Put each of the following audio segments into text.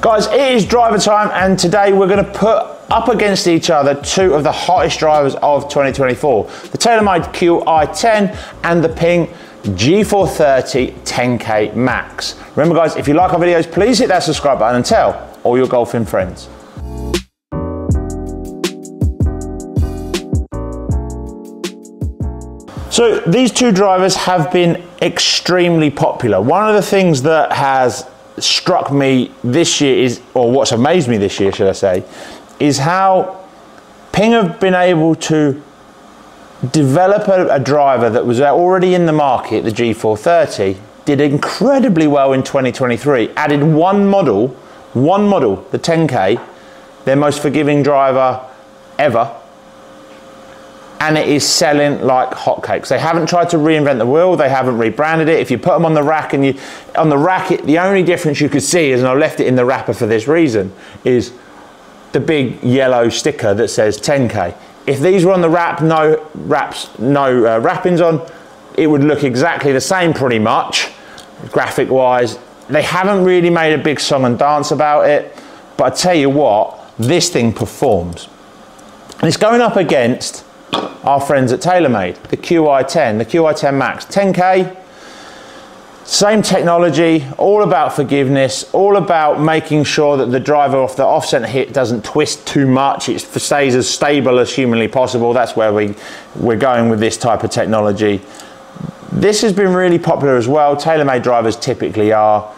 Guys, it is driver time, and today we're going to put up against each other two of the hottest drivers of 2024. The TaylorMade Qi10 and the Ping G430 10K Max. Remember guys, if you like our videos, please hit that subscribe button and tell all your golfing friends. So these two drivers have been extremely popular. One of the things that has struck me this year is, or what's amazed me this year, should I say, is how Ping have been able to develop a driver that was already in the market, the G430, did incredibly well in 2023, added one model, the 10K, their most forgiving driver ever, and it is selling like hotcakes. They haven't tried to reinvent the wheel, they haven't rebranded it. If you put them on the rack, and the only difference you could see is, and I left it in the wrapper for this reason, is the big yellow sticker that says 10K. If these were on the wrap, no wrappings on, it would look exactly the same pretty much, graphic wise. They haven't really made a big song and dance about it, but I tell you what, this thing performs. And it's going up against our friends at TaylorMade, the Qi10, the Qi10 Max, 10K, same technology, all about forgiveness, all about making sure that the driver off the off-center hit doesn't twist too much, it stays as stable as humanly possible. That's where we're going with this type of technology. This has been really popular as well. TaylorMade drivers typically are.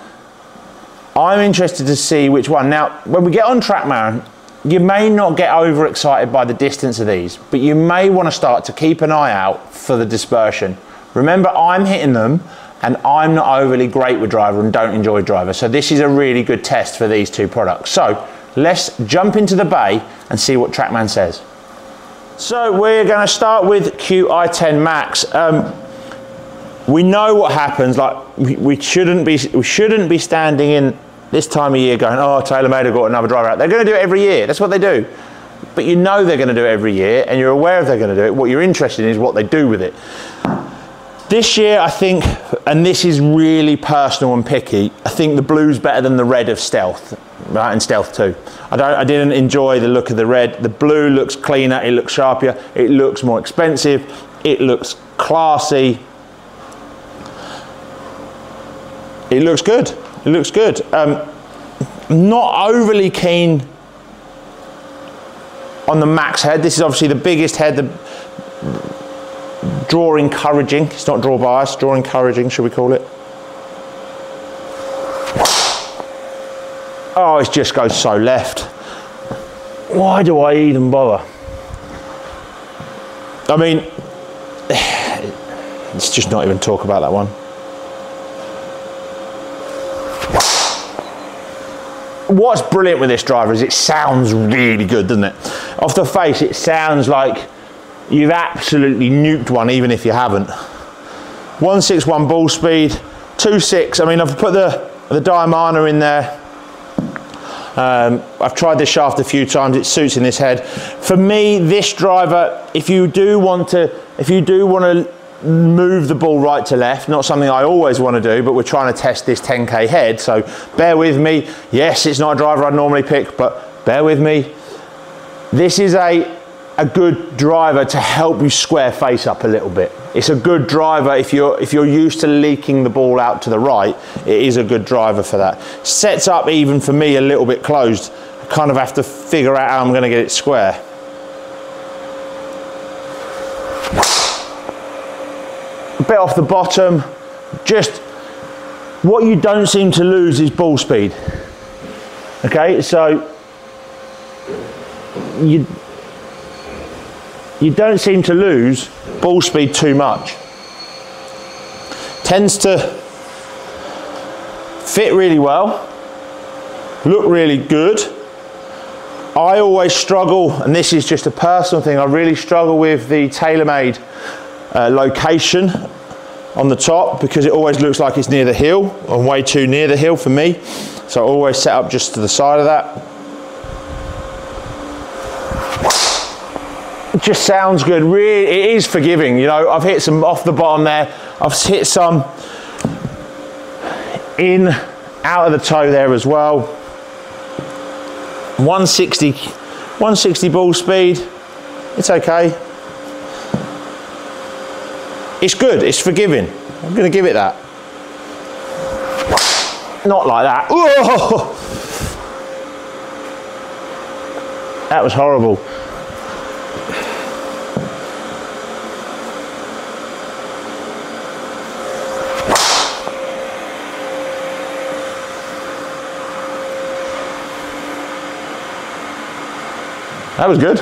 I'm interested to see which one. Now, when we get on TrackMan, you may not get overexcited by the distance of these, but you may want to start to keep an eye out for the dispersion. Remember, I'm hitting them and I'm not overly great with driver and don't enjoy driver. So this is a really good test for these two products. So let's jump into the bay and see what TrackMan says. So we're going to start with Qi10 Max. We know what happens. Like we shouldn't be standing in this time of year going, oh, TaylorMade have got another driver out. They're going to do it every year. That's what they do. But you know they're going to do it every year, and you're aware if they're going to do it. What you're interested in is what they do with it. This year, I think, and this is really personal and picky, I think the blue's better than the red of Stealth, right, and Stealth 2. I didn't enjoy the look of the red. The blue looks cleaner, it looks sharper, it looks more expensive, it looks classy. It looks good. It looks good. Not overly keen on the Max head. This is obviously the biggest head. The draw encouraging. It's not draw bias. Draw encouraging, should we call it? Oh, it just goes so left. Why do I even bother? I mean, let's just not even talk about that one. What's brilliant with this driver is it sounds really good, doesn't it? Off the face, it sounds like you've absolutely nuked one, even if you haven't. 161 ball speed, 2.6. I mean, I've put the Diamana in there. I've tried this shaft a few times. It suits in this head. For me, this driver, if you do want to move the ball right to left, not something I always want to do, but we're trying to test this 10K head, so bear with me. Yes, it's not a driver I'd normally pick, but bear with me. This is a good driver to help you square face up a little bit. It's a good driver if you're used to leaking the ball out to the right. It is a good driver for that. Sets up, even for me, a little bit closed. I kind of have to figure out how I'm going to get it square. Bit off the bottom. Just what you don't seem to lose is ball speed. Okay, so you don't seem to lose ball speed too much. Tends to fit really well, look really good. I always struggle, and this is just a personal thing, I really struggle with the TaylorMade location on the top, because it always looks like it's near the hill, or way too near the hill for me. So I always set up just to the side of that. It just sounds good. Really, it is forgiving. You know, I've hit some off the bottom there. I've hit some in, out of the toe there as well. 160 ball speed. It's okay. It's good, it's forgiving. I'm gonna give it that. Not like that. Whoa! That was horrible. That was good.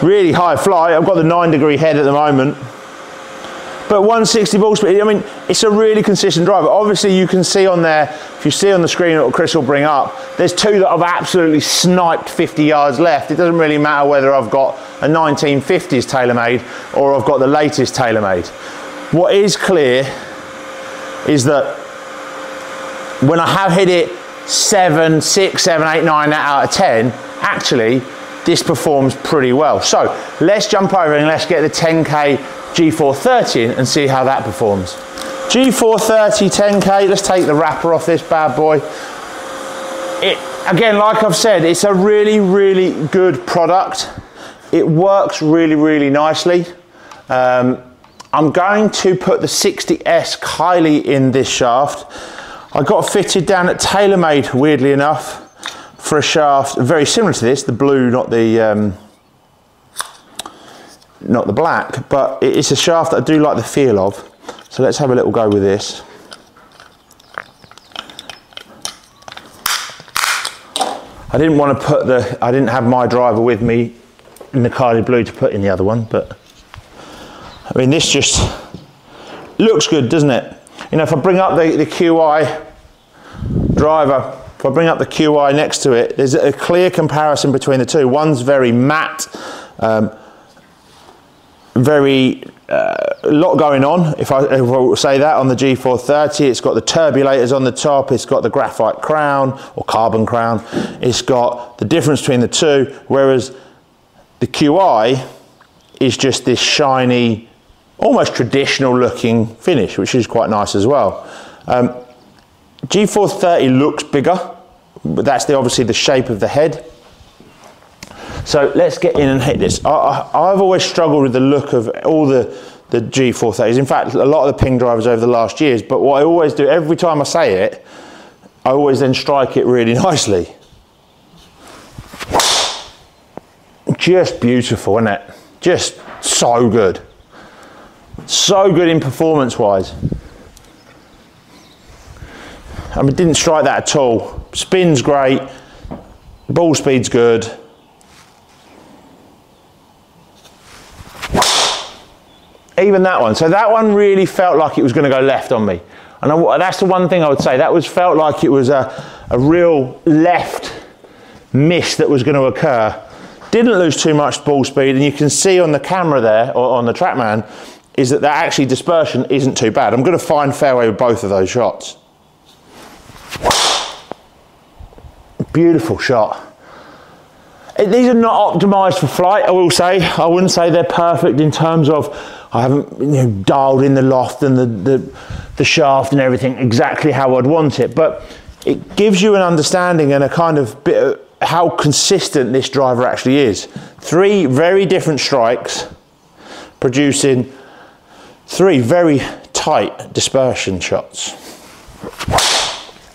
Really high fly. I've got the 9-degree head at the moment. But 160 ball speed, I mean, it's a really consistent driver. Obviously you can see on there, if you see on the screen what Chris will bring up, there's two that I've absolutely sniped 50 yards left. It doesn't really matter whether I've got a 1950s TaylorMade or I've got the latest TaylorMade. What is clear is that when I have hit it 7, 6, 7, 8, 9 out of 10, actually, this performs pretty well. So let's jump over and let's get the 10K G430 in and see how that performs. G430 10K, let's take the wrapper off this bad boy. Again, like I've said, it's a really, really good product. It works really, really nicely. I'm going to put the 60S Kylie in this shaft. I got fitted down at TaylorMade, weirdly enough, for a shaft very similar to this, the blue, not the black, but it's a shaft that I do like the feel of. So let's have a little go with this. I didn't want to put I didn't have my driver with me in the Kylie blue to put in the other one, but I mean, this just looks good, doesn't it? You know, if I bring up the QI driver, if I bring up the QI next to it, there's a clear comparison between the two. One's very matte, a lot going on, if I say that, on the G430. It's got the turbulators on the top, it's got the graphite crown, or carbon crown, it's got the difference between the two, whereas the QI is just this shiny, almost traditional looking finish, which is quite nice as well. G430 looks bigger, but that's obviously the shape of the head. So let's get in and hit this. I've always struggled with the look of all the G430s. In fact, a lot of the ping drivers over the last years, but what I always do, every time I say it, I always then strike it really nicely. Just beautiful, isn't it? Just so good. So good in performance-wise. I mean, didn't strike that at all. Spin's great, ball speed's good. Even that one. So that one really felt like it was going to go left on me. And that's the one thing I would say. That felt like it was a real left miss that was going to occur. Didn't lose too much ball speed, and you can see on the camera there, or on the TrackMan, is that actually dispersion isn't too bad. I'm going to find fairway with both of those shots. Beautiful shot. These are not optimized for flight, I will say. I wouldn't say they're perfect in terms of, I haven't dialed in the loft and the shaft and everything exactly how I'd want it, but it gives you an understanding and a kind of bit of how consistent this driver actually is. 3 very different strikes producing 3 very tight dispersion shots.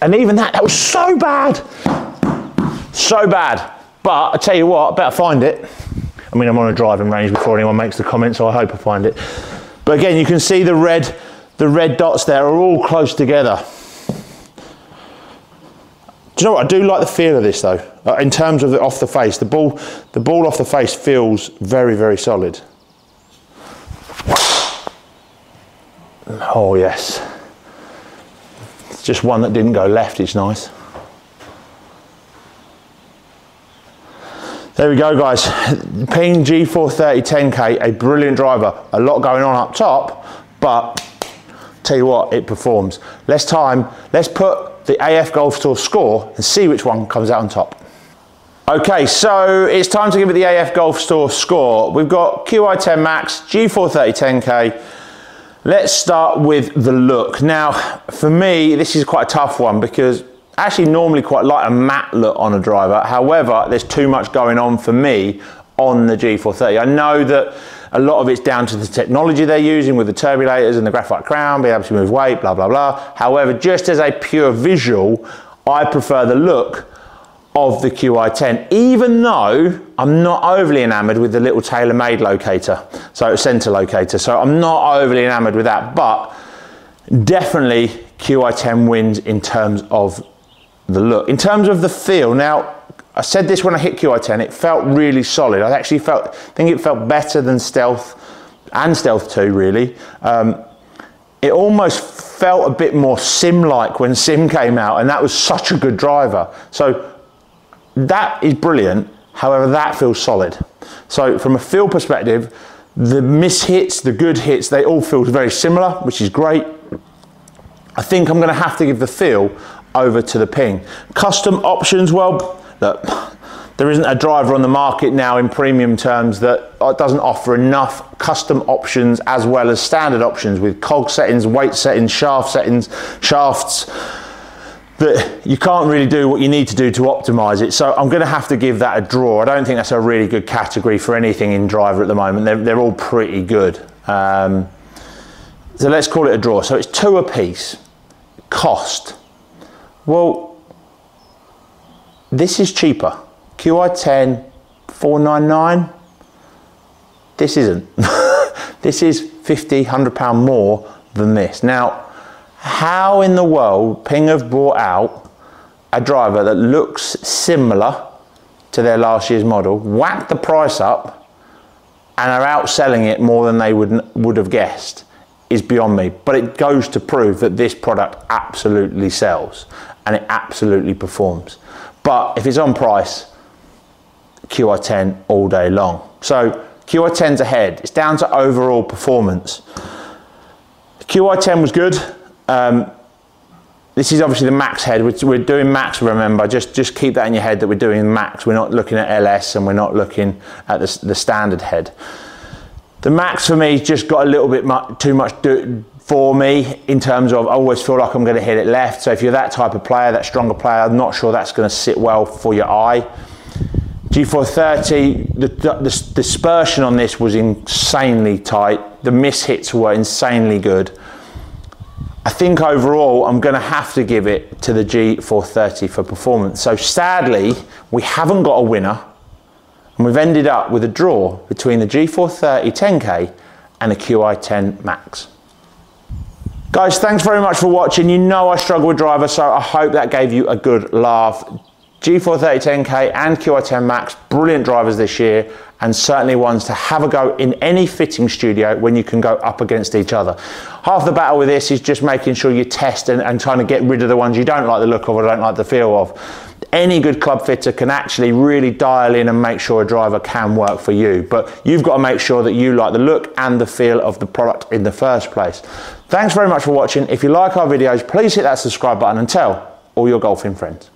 And even that was so bad. So bad. But I tell you what, I better find it. I mean, I'm on a driving range before anyone makes the comment, so I hope I find it. But again, you can see the red dots there are all close together. Do you know what? I do like the feel of this though. In terms of off the face, the ball off the face feels very, very solid. Oh yes. It's just one that didn't go left, it's nice. There we go, guys. Ping G430 10K, a brilliant driver. A lot going on up top, but tell you what, it performs. Let's put the AF Golf Tour score and see which one comes out on top. Okay, so it's time to give it the AF Golf Tour score. We've got QI10 Max, G430 10K. Let's start with the look. Now, for me, this is quite a tough one because actually normally quite like a matte look on a driver. However, there's too much going on for me on the G430. I know that a lot of it's down to the technology they're using with the turbulators and the graphite crown, being able to move weight, blah, blah, blah. However, just as a pure visual, I prefer the look of the Qi10, even though I'm not overly enamored with the little TaylorMade locator, so center locator. So I'm not overly enamored with that, but definitely Qi10 wins in terms of the look. In terms of the feel, now, I said this when I hit Qi10, it felt really solid. I actually think it felt better than Stealth and Stealth 2, really. It almost felt a bit more Sim-like when Sim came out, and that was such a good driver. So that is brilliant. However, that feels solid. So from a feel perspective, the miss-hits, the good hits, they all feel very similar, which is great. I think I'm gonna have to give the feel over to the Ping. Custom options, well, look, there isn't a driver on the market now in premium terms that doesn't offer enough custom options as well as standard options with cog settings, weight settings, shafts, that you can't really do what you need to do to optimize it. So I'm gonna have to give that a draw. I don't think that's a really good category for anything in driver at the moment. They're all pretty good. So let's call it a draw. So it's 2 apiece. Cost. Well, this is cheaper. Qi10, $499. This isn't. This is £50, £100 more than this. Now, how in the world Ping have brought out a driver that looks similar to their last year's model, whacked the price up, and are outselling it more than they would have guessed, is beyond me. But it goes to prove that this product absolutely sells and it absolutely performs. But if it's on price, Qi10 all day long. So Qi10's ahead. It's down to overall performance. Qi10 was good. This is obviously the max head. We're doing max, remember. Just keep that in your head that we're doing max. We're not looking at LS and we're not looking at the standard head. The max for me just got a little bit too much for me in terms of I always feel like I'm going to hit it left. So if you're that type of player, that stronger player, I'm not sure that's going to sit well for your eye. G430, the dispersion on this was insanely tight. The miss hits were insanely good. I think overall I'm going to have to give it to the G430 for performance. So sadly, we haven't got a winner. And we've ended up with a draw between the G430 10K and the Qi10 Max. Guys, thanks very much for watching. You know I struggle with drivers, so I hope that gave you a good laugh. G430 10K and Qi10 Max, brilliant drivers this year, and certainly ones to have a go in any fitting studio when you can go up against each other. Half the battle with this is just making sure you test and trying to get rid of the ones you don't like the look of or don't like the feel of. Any good club fitter can actually really dial in and make sure a driver can work for you, but you've got to make sure that you like the look and the feel of the product in the first place. Thanks very much for watching. If you like our videos, please hit that subscribe button and tell all your golfing friends.